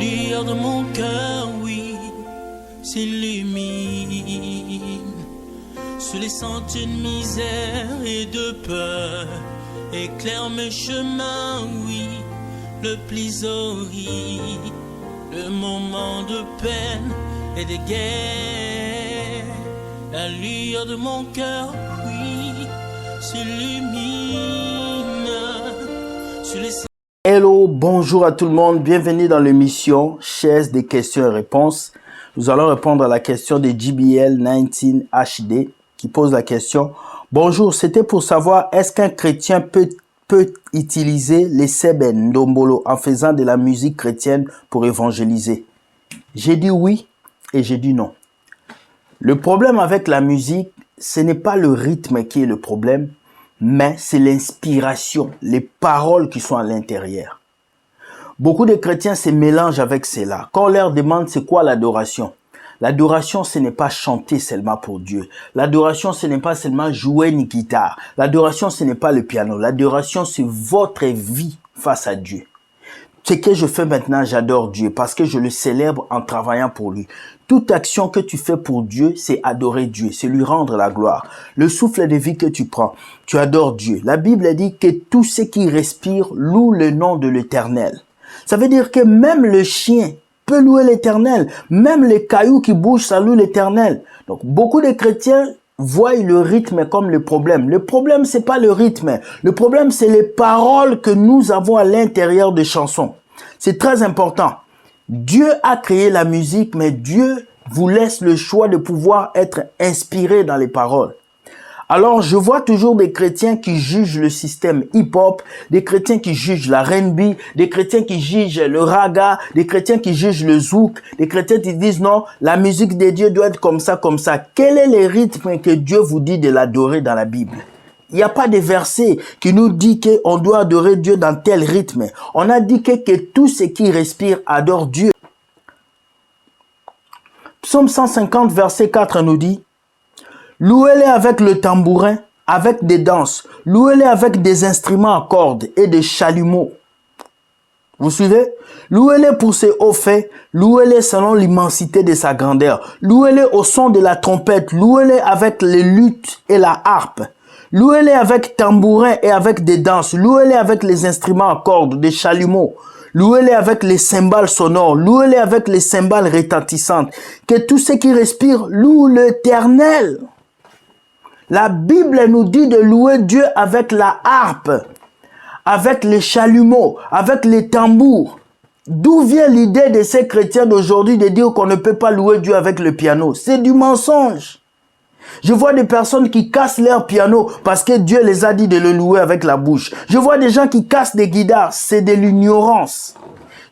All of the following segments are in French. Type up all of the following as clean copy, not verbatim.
lueur de mon cœur, oui, s'illumine. Sous les sentiers de misère et de peur, éclaire mes chemins, oui, le plus horrible. Le moment de peine et de guerre, la lueur de mon cœur, oui, s'illumine. Sous les... Hello, bonjour à tout le monde, bienvenue dans l'émission Chaise des questions et réponses. Nous allons répondre à la question de JBL 19 HD qui pose la question. Bonjour, c'était pour savoir est-ce qu'un chrétien peut utiliser les Seben Ndombolo en faisant de la musique chrétienne pour évangéliser? J'ai dit oui et j'ai dit non. Le problème avec la musique, ce n'est pas le rythme qui est le problème, mais c'est l'inspiration, les paroles qui sont à l'intérieur. Beaucoup de chrétiens se mélangent avec cela. Quand on leur demande c'est quoi l'adoration, l'adoration ce n'est pas chanter seulement pour Dieu. L'adoration ce n'est pas seulement jouer une guitare. L'adoration ce n'est pas le piano. L'adoration c'est votre vie face à Dieu. Ce que je fais maintenant, j'adore Dieu parce que je le célèbre en travaillant pour lui. Toute action que tu fais pour Dieu, c'est adorer Dieu, c'est lui rendre la gloire. Le souffle de vie que tu prends, tu adores Dieu. La Bible dit que tout ce qui respire loue le nom de l'Éternel. Ça veut dire que même le chien peut louer l'Éternel. Même les cailloux qui bougent, ça loue l'Éternel. Donc beaucoup de chrétiens voient le rythme comme le problème. Le problème, c'est pas le rythme. Le problème, c'est les paroles que nous avons à l'intérieur des chansons. C'est très important. Dieu a créé la musique, mais Dieu vous laisse le choix de pouvoir être inspiré dans les paroles. Alors, je vois toujours des chrétiens qui jugent le système hip-hop, des chrétiens qui jugent la R&B, des chrétiens qui jugent le raga, des chrétiens qui jugent le zouk, des chrétiens qui disent non, la musique de Dieu doit être comme ça, comme ça. Quel est le rythme que Dieu vous dit de l'adorer dans la Bible? Il n'y a pas de verset qui nous dit qu'on doit adorer Dieu dans tel rythme. On a dit que tout ce qui respire adore Dieu. Psaume 150, verset 4 nous dit « Louez-les avec le tambourin, avec des danses. Louez-les avec des instruments à cordes et des chalumeaux. » Vous suivez? Louez-les pour ses hauts faits. Louez-les selon l'immensité de sa grandeur. Louez-les au son de la trompette. Louez-les avec les luttes et la harpe. Louez-les avec tambourin et avec des danses. Louez-les avec les instruments à cordes, des chalumeaux. Louez-les avec les cymbales sonores. Louez-les avec les cymbales retentissantes. Que tout ce qui respire loue l'Éternel. La Bible nous dit de louer Dieu avec la harpe, avec les chalumeaux, avec les tambours. D'où vient l'idée de ces chrétiens d'aujourd'hui de dire qu'on ne peut pas louer Dieu avec le piano? C'est du mensonge. Je vois des personnes qui cassent leur piano parce que Dieu les a dit de le louer avec la bouche. Je vois des gens qui cassent des guitares. C'est de l'ignorance.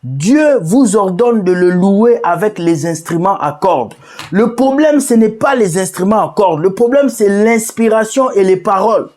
Dieu vous ordonne de le louer avec les instruments à cordes. Le problème, ce n'est pas les instruments à cordes. Le problème, c'est l'inspiration et les paroles.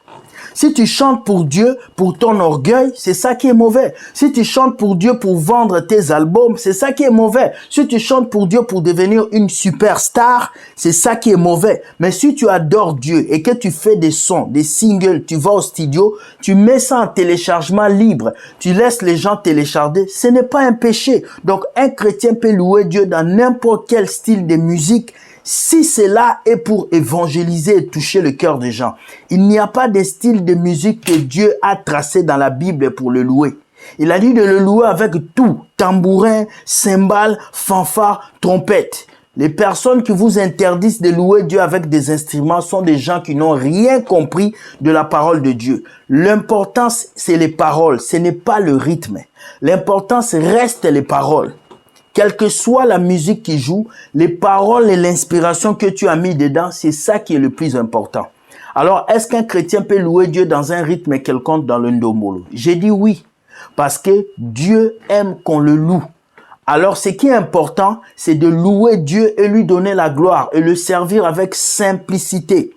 Si tu chantes pour Dieu, pour ton orgueil, c'est ça qui est mauvais. Si tu chantes pour Dieu pour vendre tes albums, c'est ça qui est mauvais. Si tu chantes pour Dieu pour devenir une superstar, c'est ça qui est mauvais. Mais si tu adores Dieu et que tu fais des sons, des singles, tu vas au studio, tu mets ça en téléchargement libre, tu laisses les gens télécharger, ce n'est pas un péché. Donc un chrétien peut louer Dieu dans n'importe quel style de musique, si cela est pour évangéliser et toucher le cœur des gens. Il n'y a pas de style de musique que Dieu a tracé dans la Bible pour le louer. Il a dit de le louer avec tout, tambourin, cymbales, fanfare, trompette. Les personnes qui vous interdisent de louer Dieu avec des instruments sont des gens qui n'ont rien compris de la parole de Dieu. L'importance, c'est les paroles, ce n'est pas le rythme. L'importance reste les paroles. Quelle que soit la musique qui joue, les paroles et l'inspiration que tu as mis dedans, c'est ça qui est le plus important. Alors, est-ce qu'un chrétien peut louer Dieu dans un rythme quelconque dans le ndombolo? J'ai dit oui, parce que Dieu aime qu'on le loue. Alors, ce qui est important, c'est de louer Dieu et lui donner la gloire et le servir avec simplicité.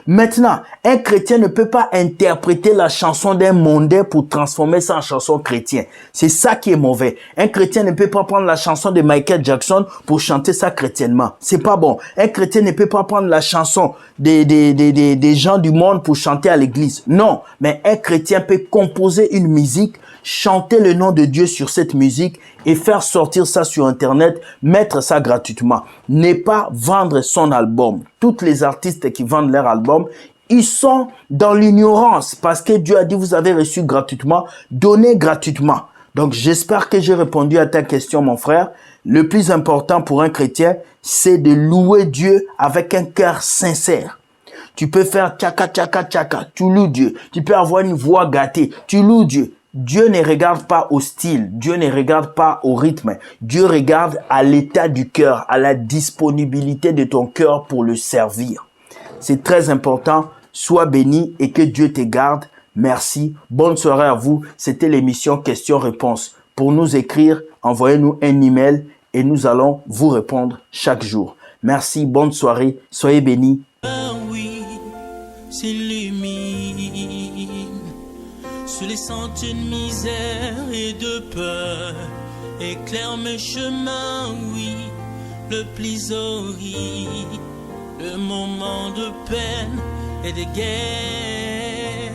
Maintenant, un chrétien ne peut pas interpréter la chanson d'un mondain pour transformer ça en chanson chrétienne. C'est ça qui est mauvais. Un chrétien ne peut pas prendre la chanson de Michael Jackson pour chanter ça chrétiennement. C'est pas bon. Un chrétien ne peut pas prendre la chanson des gens du monde pour chanter à l'église. Non, mais un chrétien peut composer une musique, chanter le nom de Dieu sur cette musique et faire sortir ça sur Internet, mettre ça gratuitement. Ne pas vendre son album. Tous les artistes qui vendent leur album, ils sont dans l'ignorance parce que Dieu a dit vous avez reçu gratuitement, donnez gratuitement. Donc j'espère que j'ai répondu à ta question mon frère. Le plus important pour un chrétien, c'est de louer Dieu avec un cœur sincère. Tu peux faire tchaka tchaka tchaka, tu loues Dieu. Tu peux avoir une voix gâtée, tu loues Dieu. Dieu ne regarde pas au style, Dieu ne regarde pas au rythme. Dieu regarde à l'état du cœur, à la disponibilité de ton cœur pour le servir. C'est très important. Sois béni et que Dieu te garde. Merci. Bonne soirée à vous. C'était l'émission Questions-Réponses. Pour nous écrire, envoyez-nous un email et nous allons vous répondre chaque jour. Merci. Bonne soirée. Soyez bénis. Oui, s'illumine sur les sentiers de misère et de peur. Éclaire mes chemins, oui, le plus horrible. Le moment de peine et de guerre,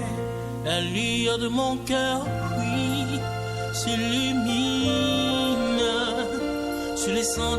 la lueur de mon cœur, oui, s'illumine sur les sentiers.